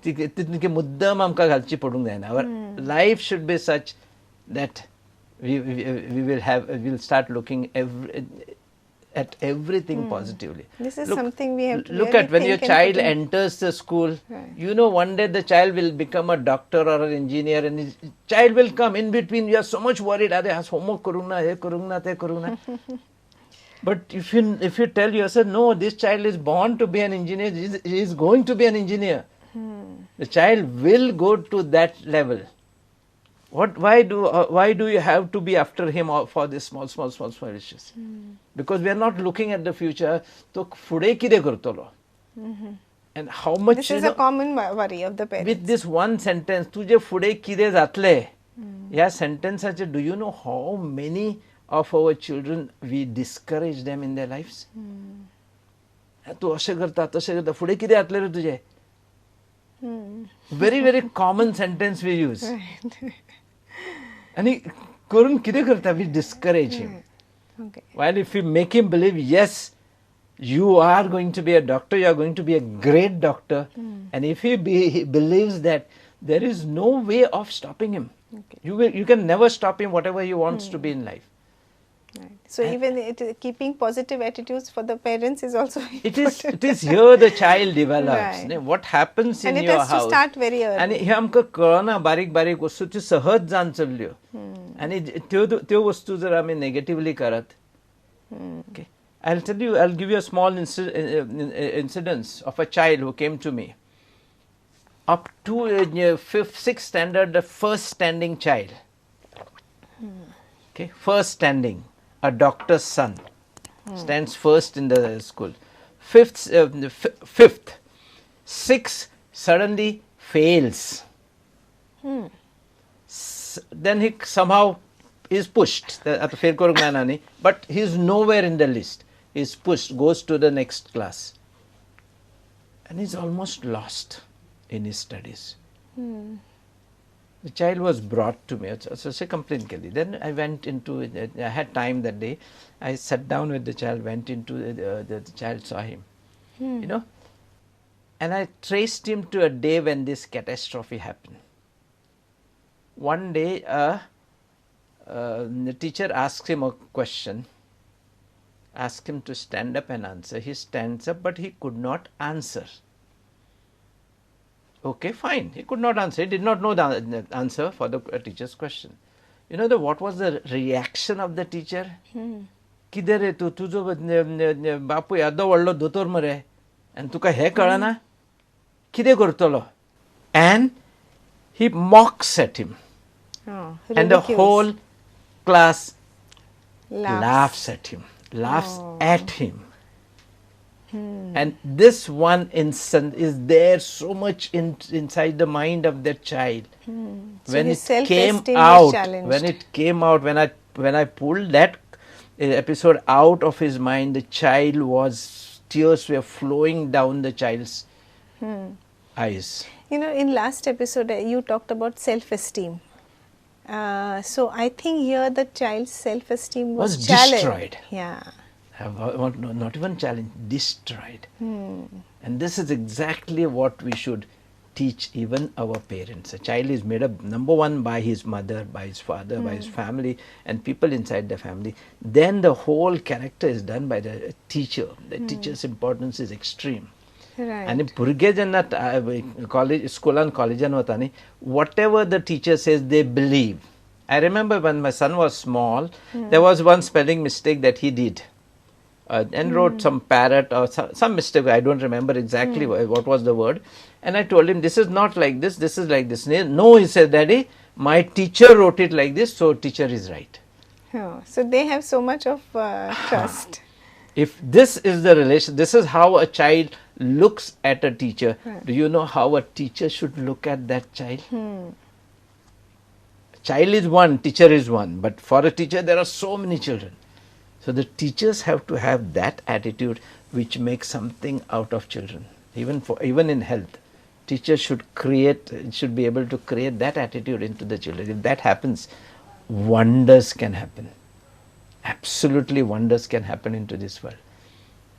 तितके मुद्दम आमकां घालची पडूंक जायना. Our life should be such that we will start looking at everything positively. This is something we have to look really at when think your and child put in. enters the school. Right. You know, one day the child will become a doctor or an engineer, and his child will come in between. You are so much worried. Are has homework karuna, ye karuna, te karuna. But if you tell yourself, no, this child is born to be an engineer, he is going to be an engineer. The child will go to that level. Why do you have to be after him for this small issues? Because we are not looking at the future. तो पुढे किती करतो लो? And how much this is a common worry of the parents. With this one sentence, तुझे पुढे किती जातले? या sentenceचे, do you know how many of our children we discourage them in their lives? तू असे करता तसे करता पुढे किती जातले रे तुझे? Very common sentence we use. And करून किती करता? We discourage him. Okay. While if we make him believe, yes, you are going to be a doctor, you are going to be a great doctor, and if he believes that, there is no way of stopping him. Okay. You can never stop him whatever he wants to be in life. Right. So even keeping positive attitudes for the parents is also important. It is here the child develops. Right. What happens in and your house. And it has to start very early. आणि हे आमकां कळना बारीक बारीक वस्तू त्यो सहज जावन चल्ल्यो आणि त्यो वस्तू जर आमी नेगेटिवली करत. Okay. I'll give you a small incidence of a child who came to me. Up to 5th, 6th standard, the first standing child. Okay, first standing. A doctor's son stands first in the school. Fifth, 6th suddenly fails. Then he somehow is pushed. But he is nowhere in the list. He is pushed, goes to the next class. And he is almost lost in his studies. The child was brought to me. So I complained. Then I went into it. I had time that day. I sat down with the child, went into the child, saw him. You know, and I traced him to a day when this catastrophe happened. One day, the teacher asked him a question, asked him to stand up and answer. He stands up, but he could not answer. Okay, fine. He could not answer. He did not know the answer for the teacher's question. You know what was the reaction of the teacher? किधर आहे तू? तुझो बापू यादव व्हडलो दोतोर मरे and तुका हे कळना? कितें करतलो? And he mocks at him. And the whole class laughs at him, at him. And this one instant is there so much inside the mind of that child. When it came out, when I pulled that episode out of his mind, the child was, tears were flowing down the child's eyes. You know, in last episode you talked about self-esteem. So I think here the child's self-esteem was challenged. Destroyed. Yeah. Not even challenged, destroyed. And this is exactly what we should teach even our parents. A child is made up, number one, by his mother, by his father, by his family, and people inside the family. Then the whole character is done by the teacher. The teacher's importance is extreme. Right. And भुरगे जेन्ना college, school and college वता whatever the teacher says, they believe. I remember when my son was small, there was one spelling mistake that he did. And wrote some parrot or some mistake. I don't remember exactly what was the word. And I told him, this is not like this, this is like this. No, he said, Daddy, my teacher wrote it like this, so teacher is right. Oh, so they have so much of trust. If this is the relation, this is how a child looks at a teacher. Do you know how a teacher should look at that child? Child is one, teacher is one. But for a teacher, there are so many children. So the teachers have to have that attitude which makes something out of children. Even in health, teachers should be able to create that attitude into the children. If that happens, wonders can happen. Absolutely wonders can happen into this world.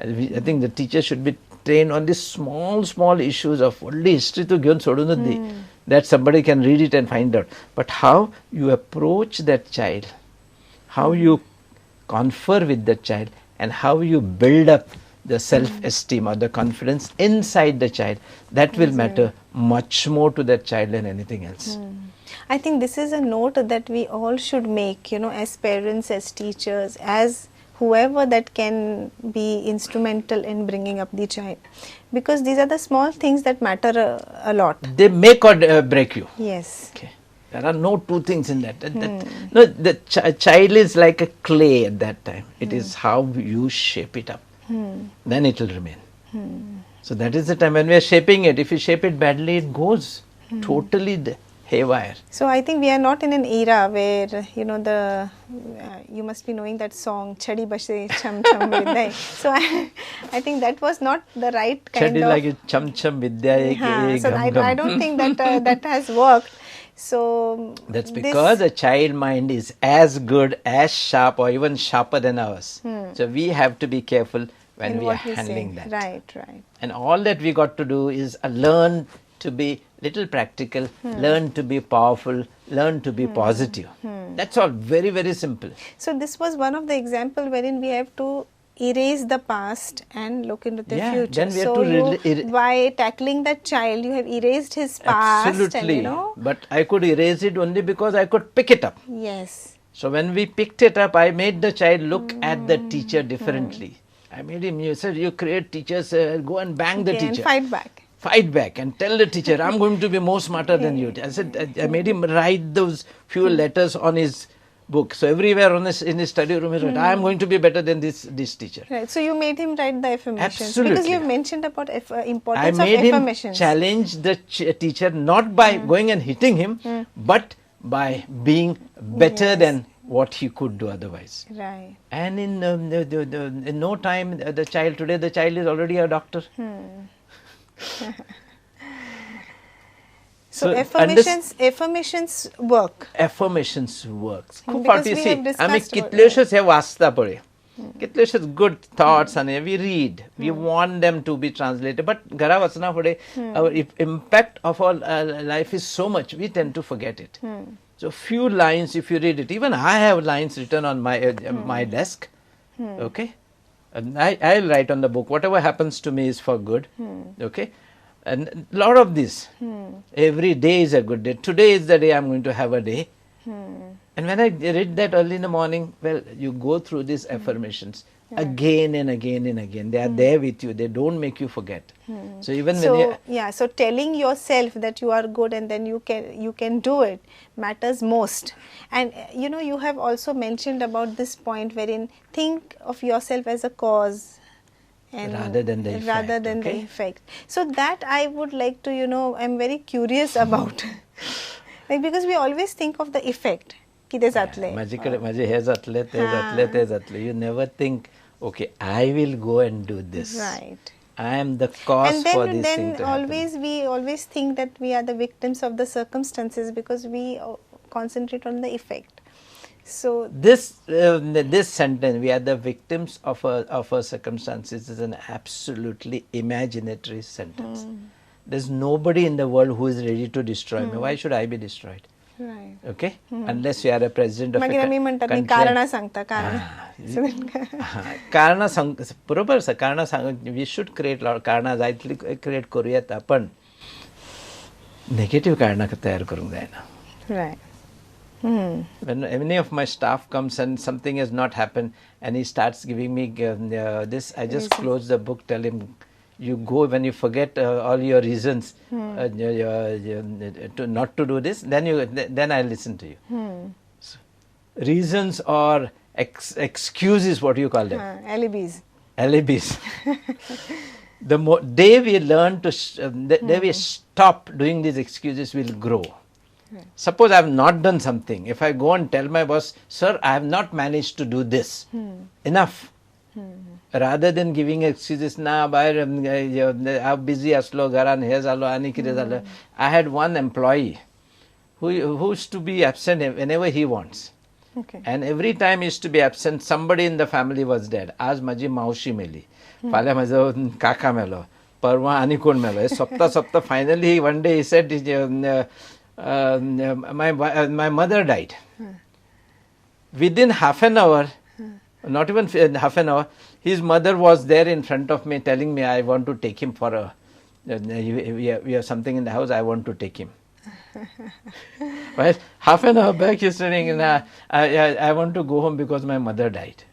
I think the teacher should be trained on these small issues of only history to घेऊन सोडूनच दे, that somebody can read it and find out. But how you approach that child, how you confer with the child, and how you build up the self-esteem or the confidence inside the child, that will matter much more to that child than anything else. I think this is a note that we all should make, as parents, as teachers, as whoever that can be instrumental in bringing up the child. Because these are the small things that matter a lot. They make or break you. Yes. Okay. There are no two things in that. No, the child is like a clay at that time. It is how you shape it up. Then it will remain. So that is the time when we are shaping it. If you shape it badly, it goes totally haywire. So I think we are not in an era where you must be knowing that song Chadi Bashe Cham Cham Vidya. So I think that was not the right kind Chadi of. like Cham Cham Vidya. So I don't think that that has worked. So that's because a child mind is as good, as sharp, or even sharper than ours. So we have to be careful when we are handling that. Right. And all that we got to do is learn to be little practical, learn to be powerful, learn to be positive. That's all. Very, very simple. So this was one of the example wherein we have to erase the past and look into the future. Then we have to by tackling that child, you have erased his past. Absolutely. And, But I could erase it only because I could pick it up. Yes. So when we picked it up, I made the child look at the teacher differently. I made him, you said, you create teachers, go and bang the teacher. And Fight back and tell the teacher, I'm going to be more smarter than you. I said, I made him write those few letters on his book. So everywhere in his study room, he wrote, I am going to be better than this teacher. Right. So you made him write the affirmations. Absolutely. Because you have mentioned about importance I made of him affirmations. challenge the teacher not by going and hitting him, but by being better than what he could do otherwise. Right. And in no time, the child is already a doctor. So affirmations work. Affirmations works. Because we have discussed Kitlesh's good thoughts and we read. We want them to be translated. But Gara Vasana Pade, our impact of our life is so much, we tend to forget it. So few lines, if you read it, even I have lines written on my desk. Okay, and I'll write on the book. Whatever happens to me is for good. Okay, and a lot of this. Every day is a good day. Today is the day I'm going to have a day. And when I read that early in the morning, well, you go through these affirmations again and again and again. They are there with you. They don't make you forget. So even when so telling yourself that you are good and then you can do it matters most. And you have also mentioned about this point wherein think of yourself as a cause. And rather than the effect. So that I would like to, I'm very curious about. Like, because we always think of the effect. You never think, okay, I will go and do this. Right. I am the cause for this thing to happen. We always think that we are the victims of the circumstances because we concentrate on the effect. So this sentence, we are the victims of our circumstances, is an absolutely imaginary sentence. There's nobody in the world who is ready to destroy me. Why should I be destroyed? Right. Okay? Unless you are a president of a country. We should create lot of karanas. I create Korea, but negative karana तैयार करूँगा ना. Right. When any of my staff comes and something has not happened and he starts giving me this, I just close the book, tell him, you go when you forget all your reasons to not to do this, then I listen to you. So, reasons or excuses, what do you call them? Alibis. The day we learn to, day we stop doing these excuses, we'll grow. Suppose I have not done something. If I go and tell my boss, sir, I have not managed to do this. Enough. Rather than giving excuses, I'm busy, I had one employee who used to be absent whenever he wants. Okay. And every time he used to be absent, somebody in the family was dead. आज माझी मावशी मेली, फाल्या माझा काका मेलो, परवा आनी कोण मेळ्ळो सोपता finally one day he said my mother died. Within half an hour, not even half an hour, his mother was there in front of me telling me, I want to take him for a, we have something in the house, I want to take him. Well, half an hour back he's saying, I want to go home because my mother died.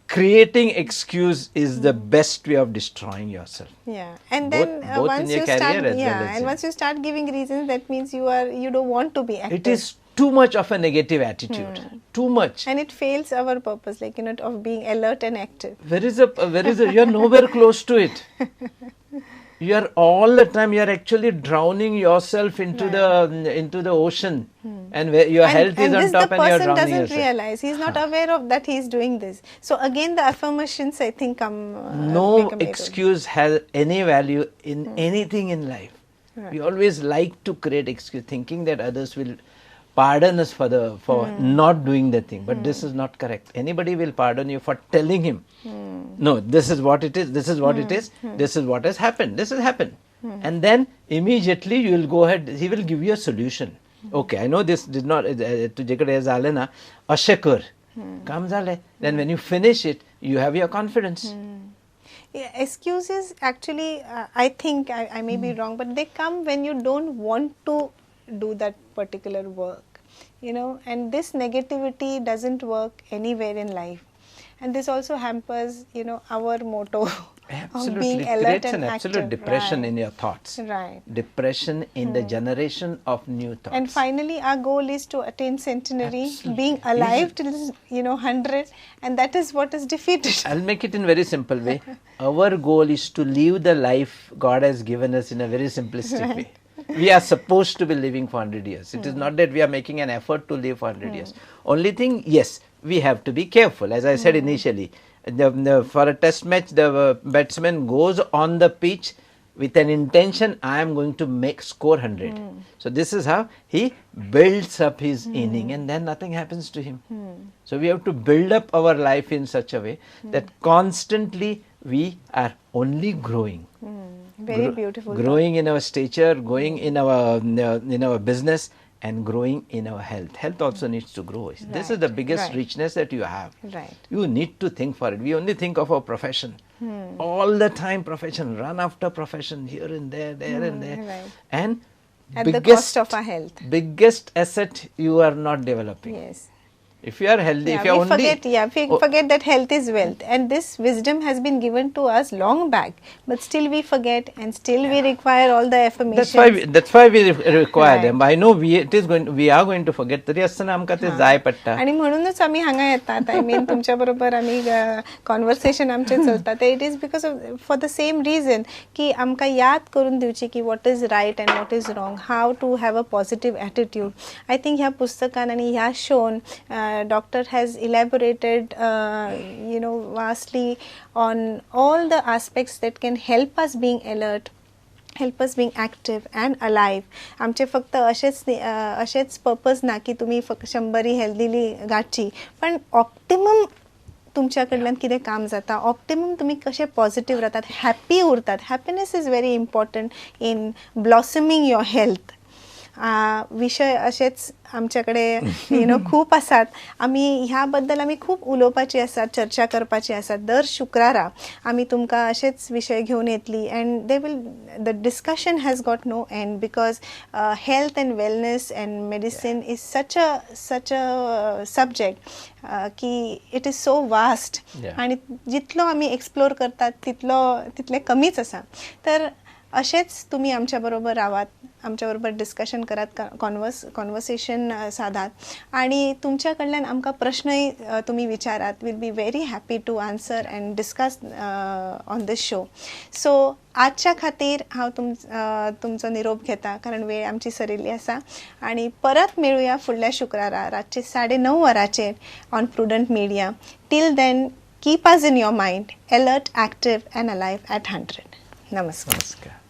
Creating excuse is the best way of destroying yourself. Yeah, and then both once in your you career start, as well as and once you start giving reasons, that means you don't want to be active. It is too much of a negative attitude. Too much. And it fails our purpose, like of being alert and active. You are nowhere close to it. You are all the time. You are actually drowning yourself into the ocean, and where your health is on top, and you are drowning yourself. And this the person doesn't realize. He is not aware of that he is doing this. So again, the affirmations, I think, come. No excuse has any value in anything in life. Right. We always like to create excuse, thinking that others will pardon us for not doing the thing, but this is not correct. Anybody will pardon you for telling him, no, this is what it is, this is what it is, this is what has happened, this has happened. And then immediately you will go ahead, he will give you a solution. Okay, I know this did not, तुझ्याकडे झालं ना, असे कर, काम झालंय. Then when you finish it, you have your confidence. Yeah, excuses actually, I think, I may be wrong, but they come when you don't want to do that particular work, and this negativity doesn't work anywhere in life, and this also hampers our motto of being alert creates and an absolute active. depression in your thoughts, depression in the generation of new thoughts. And finally our goal is to attain centenary, being alive till 100, and that is what is defeated. I'll make it in very simple way. Our goal is to live the life God has given us in a very simplistic way. We are supposed to be living for 100 years. It is not that we are making an effort to live for 100 years. Only thing, yes, we have to be careful. As I said initially, for a test match, the batsman goes on the pitch with an intention, I am going to score 100. So this is how he builds up his inning, and then nothing happens to him. So we have to build up our life in such a way that constantly we are only growing. Very beautiful. Growing in our stature, growing in our business, and growing in our health. Health also needs to grow. This is the biggest richness that you have. You need to think for it. We only think of our profession. All the time profession, run after profession, here and there, and there. And at the cost of our health. Biggest asset you are not developing. Yes. If you are healthy, if you are we forget that health is wealth, and this wisdom has been given to us long back, but still we forget, and still we require all the affirmations. That's why we require them. I know we are going to forget. तरी असताना आमका ते जाय पडटा. आणि म्हणूनच आम्ही हांगा येतात. I mean तुमच्या बरोबर आम्ही conversation आमचे चलतात. It is because of for the same reason की आमका याद करून दिवची की what is right and what is wrong, how to have a positive attitude. I think ह्या पुस्तकान आणि ह्या shown Doctor has elaborated, vastly on all the aspects that can help us being alert, help us being active and alive. आमचे फक्त असेच purpose ना की तुम्ही फक्त 100 हेल्दीली गाठची, पण ऑप्टिमम तुमच्याकडल्यान कितें काम जाता, ऑप्टिमम तुम्ही कशे पॉझिटिव्ह राहतात, हॅपी उरतात. Happiness is very important in blossoming your health. विषय असेच आमच्याकडे खूप आसात. आम्ही ह्याबद्दल आम्ही खूप उलोवपाची आसात, चर्चा करपाची आसात. दर शुक्रारा आम्ही तुमकां असेच विषय घेऊन येतली, and the discussion has got no end, because health and wellness and medicine is such a subject की इट इज सो वास्ट, आणि जितलो आम्ही एक्सप्लोर करतात तितले कमीच आसा. तर असेच तुम्ही आमच्याबरोबर रावात, आमच्याबरोबर डिस्कशन करात, कॉन्वर्सेशन साधात, आणि तुमच्याकडल्यान आमकां प्रश्नय तुम्ही विचारात. Will be very happy to answer and discuss on this show. So आजच्या खातीर हांव तुमचो निरोप घेता, कारण वेळ आमची सरिल्ली आसा, आणि परत मेळुया फुडल्या शुक्रारा रातचे 9:30 वरांचेर on Prudent Media. Till then keep us in your mind, alert, active and alive at 100. नमस्कार.